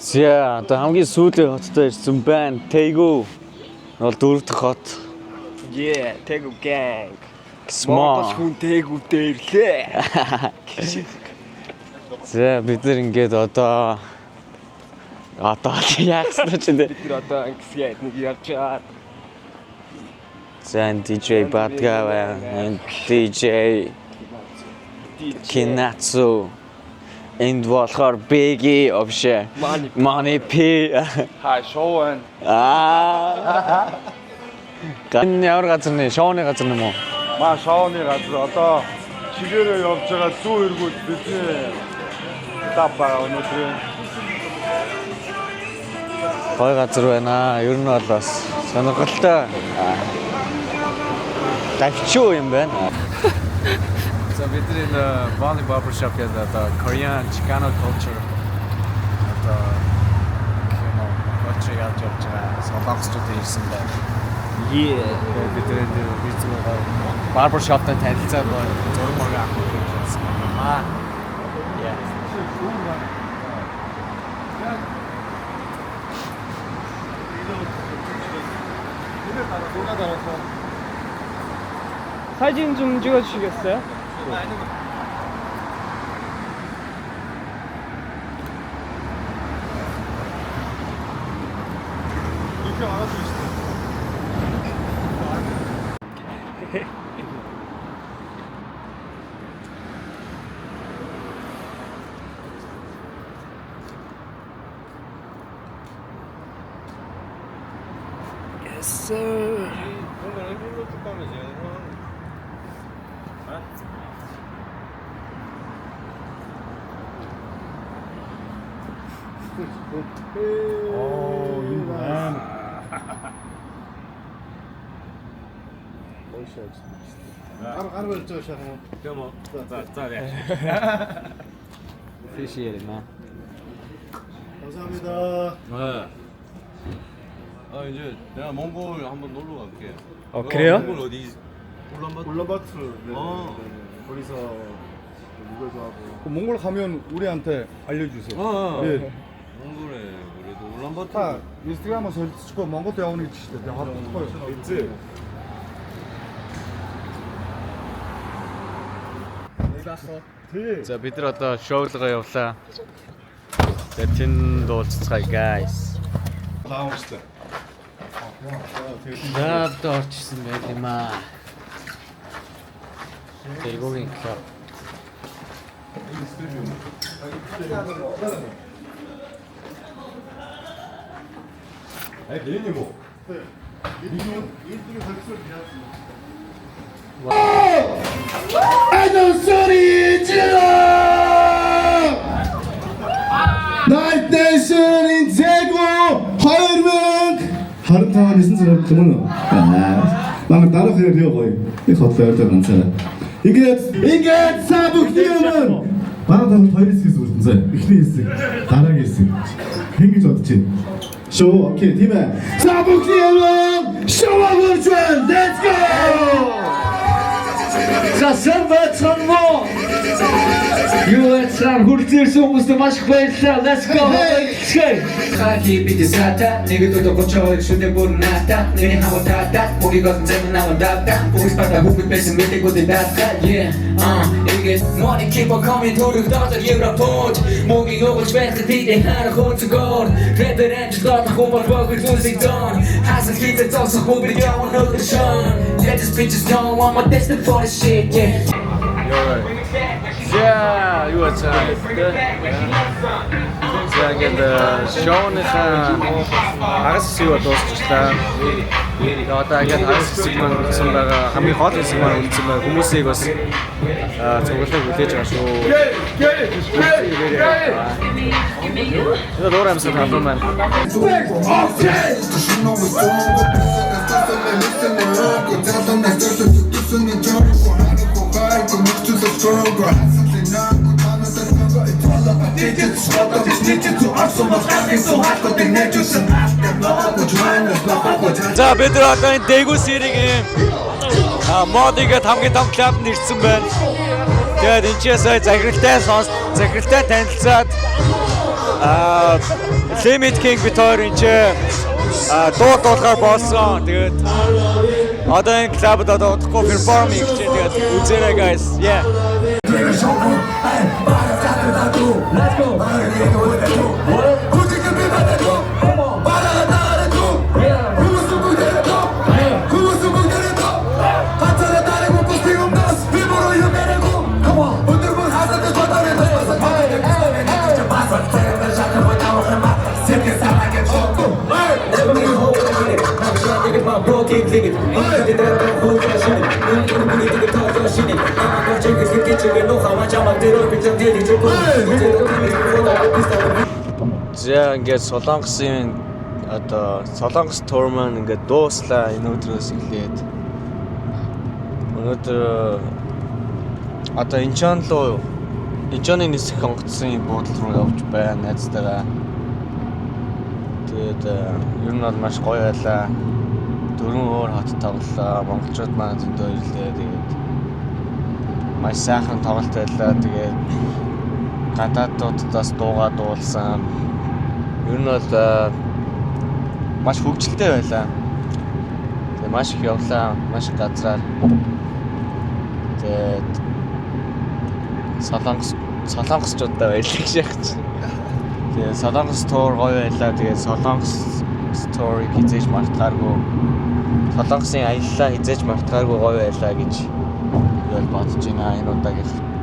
За одоо хамгийн сүүлийн хоттой ирсэн байна. Тэгүү. Бол дөрөв дэх хот. Тэгүү gang. Смол хүн тэгүү дээрлээ. За бид нар ингээд одоо яахсан ч энэ. Бид нар одоо ангисгээд нэг ярьж байгаа. За DJ Badgava and DJ Kinatsu. Энд болохоор Biggie вообще Money P. Хаа шоу байна. Гэн ямар газар нэ? Шоуны газар юм уу? Маа шоуны газар одоо чигээрээ явж байгаа зүү эргүүд бидний этап байгаа өнөөдөр. Гой газар байна. Ер нь бол бас сонирхолтой. Давчуу юм байна. So бид энэ Valley Barbershop гэдэг одоо Korean Chicano culture одоо culture яаж явж байгаа солонгосчууд ирсэн байна. Бид энэ barbershop-тай танилцаад зураг мөрөг авах гэсэн юм аа. 사진 좀 찍어주시겠어요? 이렇게 알아서 있어. Yes sir. Oh, you man. Арга болж байгаа шахам. Тийм үү. За яа. Appreciate it, man. 감사합니다. 네. 이제 내가 몽골 한번 놀러 갈게. 그래요? 몽골 어디? 울란바토르. 울란바토르. 네. 어. 거기서 이거도 하고. 몽골 가면 우리한테 알려주세요. 예. 몽골에 그래도 울란바토르. 다 인스타그램에 설치고 몽골 대학원에 주시대. 내가 있지. За бид нар одоо шоулгоо явлаа. Тэгээ тэн дуулцгаая guys. 나옵시다. Лавд орчихсон байл юм аа. Тэгүүгийн клуб. 대리님 뭐? 네. 1등이 벌써 비었습니다. 아너 소리 질러! 날 댄스는 대구 화요일은 하루 동안 있은 사람 그러면 나는 따로 그냥 되어 거의 이 겉에 때 괜찮아. 이게 사부 기억은 바로 더 있을 수 있어. 이게 있어. 다르게 있어. 행위 좋지. 쇼 오케이 팀에 사부 기억은 쇼하고 준 Let's go! За сэрбэцэн мо. Юу яцраар хүрдэрсэн хүмүүстээ маш их баярлалаа. Let's go. Хаки битисата нэг дото гочоо шүдэ бурната нэг хавтата моги гот зэмнаа дата бүгд пата бүгд бэсэн мэдэг үдэ дата игээ money keep on coming to the doctor Европод моги өгч байх тийдэ харах хөцгөр федерэнч дот хумар бүгд зүсэг дон хасах хийдэг зогсох бүгд явах өдөр шон let this bitches know I'm a destined for this shit yeah За юу яцраа. За ингээд шоуныхаа агас хэсэг дуусчихлаа. Одоо ингээд агас хэсэг маань үлдсэн байгаа. Хамгийн гол хэсэг маань үлдсэн байгаа. Хүмүүсийг бас цуглааг хүлээж байгаа шүү. Энэ дөрөв амсаа тавсан байна. За бид нар одоо энэ Daegu City-ийн модигэд хамгийн том клубд ирсэн байна. Тэгээд энэ ч сая захиралтай танилцаад Limit King битээр энэ дуу дуулахаар болсон. Тэгээд одоо энэ клубд одоо удахгүй перформ хийж байгаа. Тэгээд үзээрэй guys. Yeah. Let's go. За ингээд Солонгосын одоо Солонгос тур маань ингээд дууслаа энэ өдрөөс эхлээд өнөөдөр одоо Инчоны нисэх онгоцны буудлын руу явж байна найзтайгаа. Тэгээд ер нь бол маш гоё байлаа. 4 өөр хот тоглолоо. Монголчууд маань зөндөө ирлээ. Тэгээд маш сайхан тоглолт байлаа. Тэгээд гадаадуудаас дуугаа дуулсан. Ер нь бол маш хөвгөлтэй байлаа. Тэгээд маш их явлаа, маш их газраар. Тэгээд Солонгосчуудаа баярлах шахаж. Тэгээд Солонгос тур гоё байлаа. Тэгээд Солонгос сториг хизээж мартгааргүй. Солонгосын аяллаа хизээж мартгааргүй гоё байлаа гэж бодож байна энэ удаагийн